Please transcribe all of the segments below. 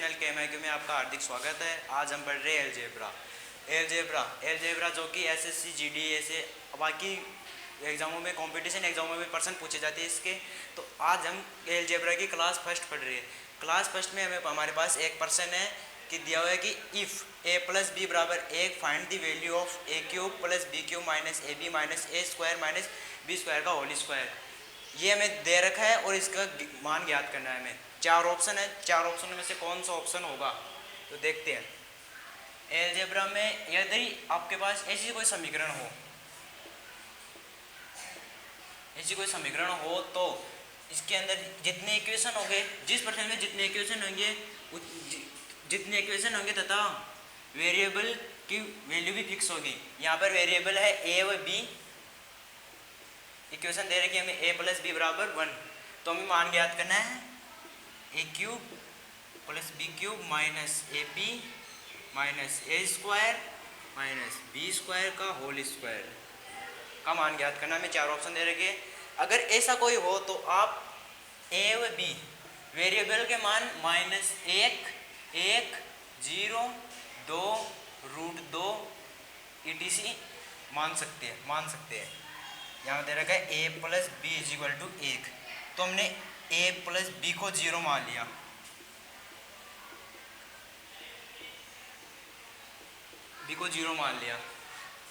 Channel KMIQ में आपका हार्दिक स्वागत है। आज हम पढ़ रहे हैं एलजेब्रा जो कि SSC GDA से बाकी एग्जामों में कंपटीशन एग्जामों में पर्सन पूछे जाते हैं इसके। तो आज हम एलजेब्रा की क्लास फर्स्ट पढ़ रहे हैं। क्लास फर्स्ट में हमारे पास एक पर्सन है कि दिया हुआ है कि if a + b = 1 find the value of a³ + b³ - ab - a² - b² का होल स्क्वायर। ये हमें दे रखा है और इसका मान ज्ञात करना है हमें। चार ऑप्शन है, चार ऑप्शन में से कौन सा ऑप्शन होगा तो देखते हैं। एलजेब्रा में यदि आपके पास ऐसी कोई समीकरण हो तो इसके अंदर जितने इक्वेशन होंगे, जिस पर्सन में जितने इक्वेशन होंगे तथा वेरिएबल की वैल्यू भी फिक्स होगी। यहाँ पर वेरिएबल है a व b, इक्वेशन दे रखी है हमें a + b = 1। तो हमें मान ज्ञात करना है a³ + b³ - ab - a² - b² का होल स्क्वायर का मान ज्ञात करना। हमें चार ऑप्शन दे रखे। अगर ऐसा कोई हो तो आप a व b वेरिएबल के मान -1, 1, 0, 2, √2 etc मान सकते हैं। यहाँ दे रखा है a + b = 1, तो हमने a + b को 0 मान लिया।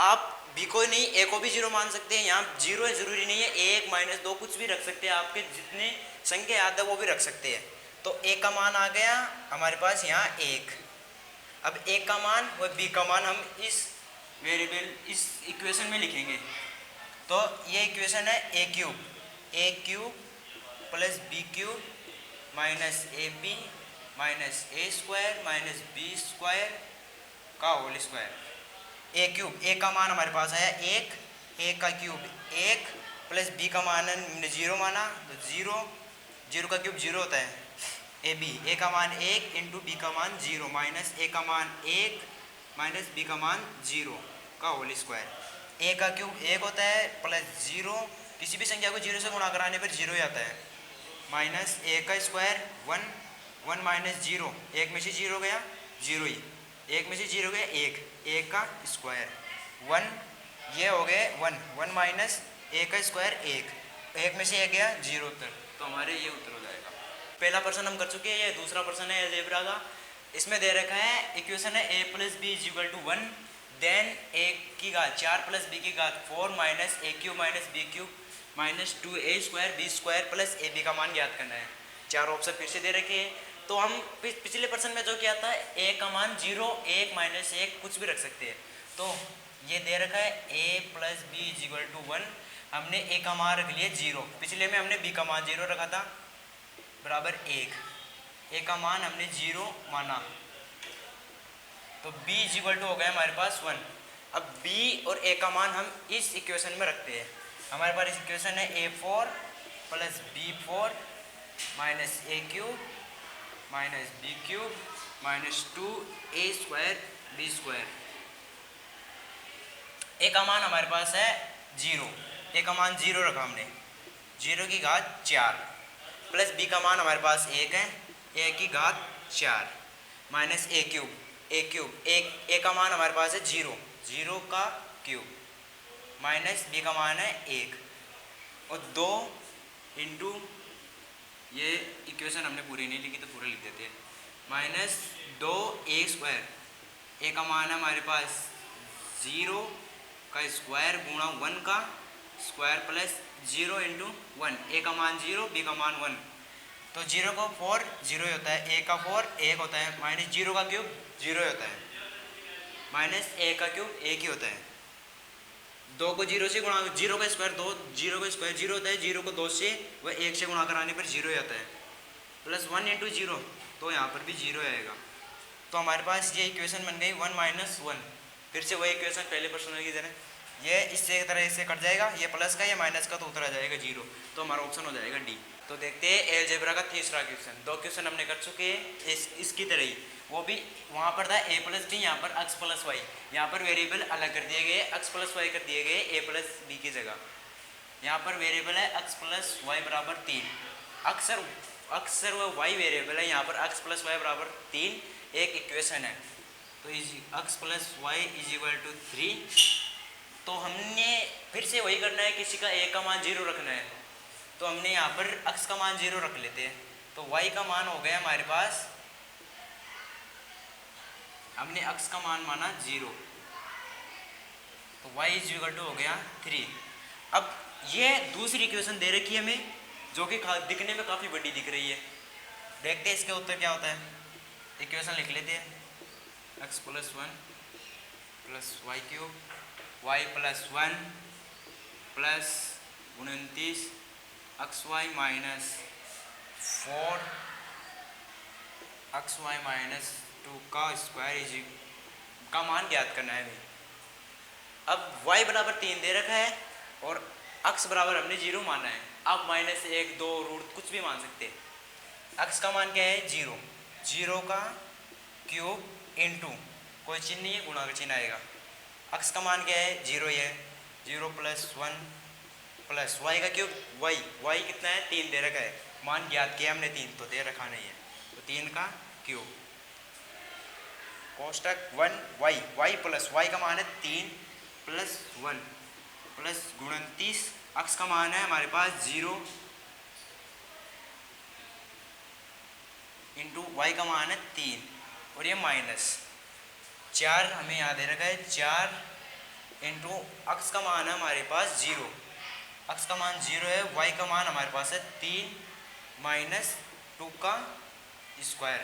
आप b को नहीं a को भी 0 मान सकते हैं। यहाँ 0 है, जरूरी नहीं है 1, -2 कुछ भी रख सकते हैं। आपके जितने संख्या याद है वो भी रख सकते हैं। तो a का मान आ गया हमारे पास यहाँ 1। अब a का मान व b का मान हम इस वेरिएबल इस इक्वेशन में लिखेंगे। तो ये इक्वेशन है a³ + b³ - ab - a² - b² का होल स्क्वायर। a³ a का मान हमारे पास आया 1, a का क्यूब 1 + b का मान हमने 0 माना तो 0 का क्यूब 0 होता है। a का मान 1 × b का मान 0 - a का मान 1 - b का मान 0 का होल स्क्वायर। a का क्यूब 1 होता है +0, किसी भी संख्या को 0 से गुणा कराने पर 0 ही आता है, माइनस a का स्क्वायर 1 - 0, 1 में से 0 गया 0 ही, 1 में से 0 गया 1 का स्क्वायर 1, ये हो गए 1 - a का स्क्वायर 1 में से 1 गया 0 उत्तर। तो हमारे ये उत्तर हो जाएगा। पहला प्रश्न हम कर चुके हैं। ये दूसरा प्रश्न है एलजेब्रा का। इसमें दे रखा है इक्वेशन है a + b = 1, देन a की घात 4 + b की घात 4 - a³ - b³ - 2a² b² + ab का मान ज्ञात करना है। चार ऑप्शन फिर से दे रखे हैं। तो हम पिछले प्रश्न में जो किया था a का मान 0, 1 - 1 कुछ भी रख सकते हैं। तो ये दे रखा है a + b = 1, हमने a का मान रख लिया 0। पिछले में हमने b का मान 0 रखा था बराबर 1, a का मान हमने 0 माना तो b = हो गया हमारे पास 1। अब b और a का मान हम इस इक्वेशन में रखते हैं। हमारे पास इस इक्वेशन है a4 + b4 - a³ - b³ - 2a² b²। a का मान हमारे पास है 0, a का मान 0 रखा हमने, 0 की घात 4 प्लस b का मान हमारे पास 1 है, a की घात 4 माइनस a का मान हमारे पास है 0, 0 का क्यूब माइनस b का मान है 1 और 2 इंटू, ये इक्वेशन हमने पूरी नहीं लिखी तो पूरा लिख देते हैं, -2a²। a का मान है हमारे पास 0 का स्क्वायर गुणा 1 का स्क्वायर प्लस 0 × 1, a का मान 0 b का मान 1, तो 0 का 4 0 ही होता है, a का 4 1 होता है, माइनस 0 का क्यूब 0 ही होता है, माइनस a का क्यूब 1 ही होता है। 2 को 0 से गुणा, 0 का स्क्वायर 2, 0 का स्क्वायर 0 होता है, 0 को 2 से व 1 से गुणा कराने पर 0 ही आता है, प्लस 1 × 0 तो यहाँ पर भी 0 आएगा। तो हमारे पास ये इक्वेशन बन गई 1 - 1। फिर से वही इक्वेशन पहले प्रश्न की तरह, ये इससे तरह इससे कट जाएगा, ये प्लस का ये माइनस का तो उतर आ जाएगा 0, तो हमारा ऑप्शन हो जाएगा डी। तो देखते हैं एलजेब्रा का तीसरा क्वेश्चन। 2 क्वेश्चन हमने कर चुके हैं इसकी तरह ही, वो भी वहाँ पर था a + b, यहाँ पर x + y, यहाँ पर वेरिएबल अलग कर दिए गए, x + y कर दिए गए a + b की जगह। यहाँ पर वेरिएबल है x + y = 3। अक्सर अक्स सर वो वाई वेरिएबल है, यहाँ पर अक्स प्लस वाई बराबर 3 एक इक्वेशन है, तो x plus y is equal to 3। तो हमने फिर से वही करना है, किसी का ए का मान 0 रखना है, तो हमने यहाँ पर अक्स का मान 0 रख लेते हैं। तो वाई का मान हो गया हमारे पास, हमने अक्स का मान माना 0, तो y इज इक्वल टू हो गया 3। अब ये दूसरी इक्वेशन दे रखी है हमें, जो कि दिखने में काफ़ी बड़ी दिख रही है। देखते हैं इसके उत्तर क्या होता है। इक्वेशन लिख लेते हैं, x plus 1 plus y cube y plus 1 plus 29 x y minus 4 x y minus 2 का स्क्वायर का मान ज्ञात करना है भाई। अब y बराबर 3 दे रखा है और x बराबर हमने 0 माना है। आप माइनस 1 2 रूट कुछ भी मान सकते हैं। x का मान क्या है 0, 0 का क्यूब इंटू कोई चिन्ह नहीं है, गुणा का चिन्ह आएगा। x का मान क्या है 0 ही है, 0 प्लस 1 प्लस y का क्यूब y कितना है 3 दे रखा है, मान ज्ञात किया हमने 3, तो दे रखा नहीं है, तो 3 का क्यूब कोष्टक 1 y प्लस y का मान है 3 प्लस 1 प्लस 29, x का मान है हमारे पास 0 इंटू y का मान है 3 और ये माइनस 4 हमें यहाँ दे रखा है 4 इंटू x का मान है हमारे पास 0, x का मान 0 है, y का मान हमारे पास है 3 माइनस 2 का स्क्वायर।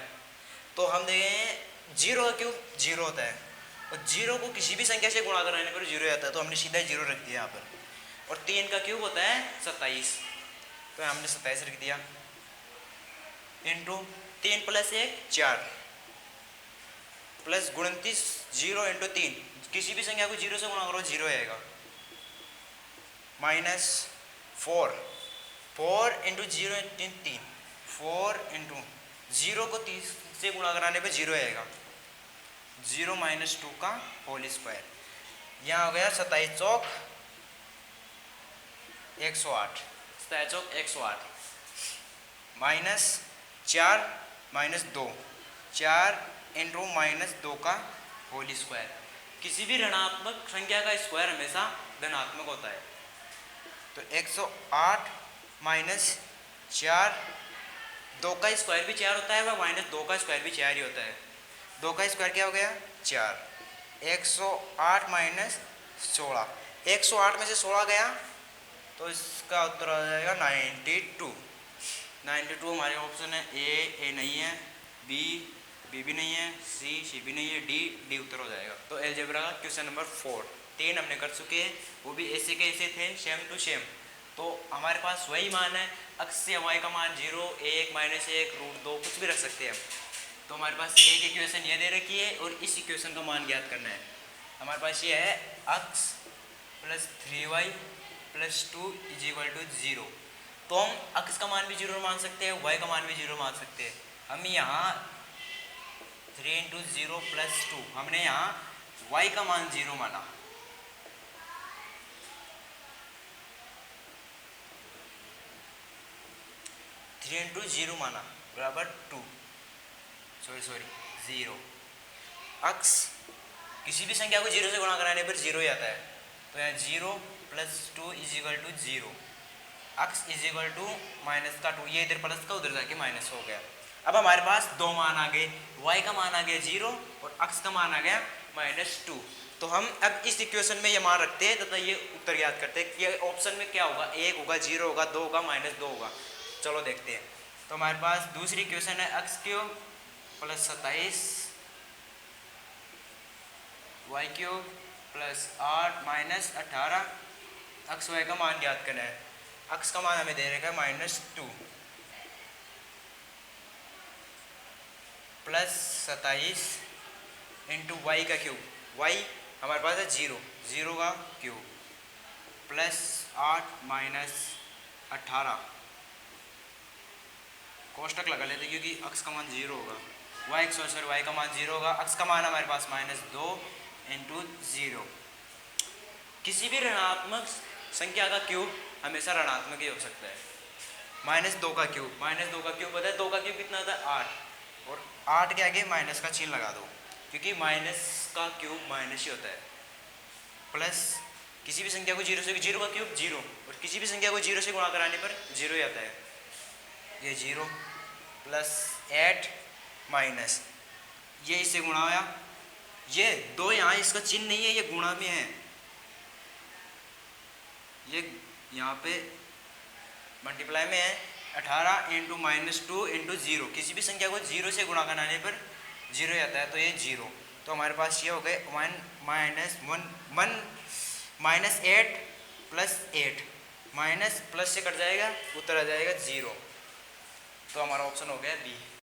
तो हम देखें 0 का क्यूब 0 होता है और 0 को किसी भी संख्या से गुणा कराने पर 0 आता है, तो हमने सीधा 0 रख दिया यहाँ पर। और 3 का क्यूब होता है 27, तो हमने 27 रख दिया इंटू 3 प्लस 1 4 प्लस 29 0 इंटू 3, किसी भी संख्या को 0 से गुणा करो 0 आएगा, माइनस 4 इंटू 0 इंटू 3 4 इंटू 0 को 30 से गुणा कराने पे 0 आएगा, 0 माइनस 2 का होल स्क्वायर। यहाँ हो गया 27 चौक 108, 27 चौक 108 माइनस 4 माइनस 2 4 इंटू माइनस 2 का होल स्क्वायर। किसी भी ऋणात्मक संख्या का स्क्वायर हमेशा धनात्मक होता है, तो 108 माइनस 4, 2 का स्क्वायर भी 4 होता है व माइनस 2 का स्क्वायर भी 4 ही होता है। 2 का स्क्वायर क्या हो गया 4, 108 माइनस 16, 108 में से 16 गया तो इसका उत्तर आ जाएगा 92। 92 हमारे ऑप्शन है, ए नहीं है, बी भी नहीं है, सी भी नहीं है, डी उत्तर हो जाएगा। तो अलजेब्रा का क्वेश्चन नंबर 4 3 हमने कर चुके हैं, वो भी ऐसे के ऐसे थे सेम टू सेम। तो हमारे पास वही मान है, x से y का मान 0 1 माइनस 1 रूट 2 कुछ भी रख सकते हैं हम। तो हमारे पास एक इक्वेशन ये दे रखी है और इस इक्वेशन का मान ज्ञात करना है। हमारे पास ये है x plus 3y plus 2 is equal to 0। तो हम x का मान भी 0 मान सकते हैं, y का मान भी 0 मान सकते हैं। हम यहाँ 3 इंटू 0 प्लस 2, हमने यहाँ y का मान 0 माना, थ्री इंटू 0 माना बराबर 2, सॉरी 0। x किसी भी संख्या को 0 से गुणा कराने पर 0 ही आता है, तो यहाँ 0 plus 2 is equal to 0, x is equal to minus का 2, ये इधर प्लस का उधर जाके माइनस हो गया। अब हमारे पास दो मान आ गए, y का मान आ गया 0 और x का मान आ गया -2। तो हम अब इस इक्वेशन में ये मान रखते हैं तथा ये उत्तर ज्ञात करते हैं कि ऑप्शन में क्या होगा, 1 होगा 0 होगा 2 होगा -2 होगा। चलो देखते हैं। तो हमारे पास दूसरी इक्वेशन है x cube plus 27 y cube plus 8 minus 18, x y का मान ज्ञात करना है। x का मान हमें दे रखा है -2 प्लस 27 इंटू वाई का क्यूब, y हमारे पास है 0 का क्यूब प्लस 8 माइनस 18, कोष्टक लगा लेते क्योंकि x का मान 0 होगा, y का मान 0 होगा, x का मान हमारे पास -2 इंटू 0। किसी भी ऋणात्मक संख्या का क्यूब हमेशा ऋणात्मक ही हो सकता है। -2 का क्यूब, -2 का क्यूब पता है, 2 का क्यूब कितना होता है 8, और 8 के आगे माइनस का चिन्ह लगा दो, क्योंकि माइनस का क्यूब माइनस ही होता है। प्लस किसी भी संख्या को जीरो से, जीरो का क्यूब जीरो, और किसी भी संख्या को जीरो से गुणा कराने पर जीरो ही आता है, ये जीरो प्लस 8 माइनस ये इससे गुणा होया, ये 2 यहाँ इसका चिन्ह नहीं है, ये गुणा में है, ये यहाँ पे मल्टीप्लाई में है। 18 इंटू -2 इंटू जीरो, किसी भी संख्या को जीरो से गुणा कराने पर जीरो आता है, तो ये जीरो। तो हमारे पास ये हो गए 1 -8 प्लस 8, माइनस प्लस से कट जाएगा, उत्तर आ जाएगा 0। तो हमारा ऑप्शन हो गया बी।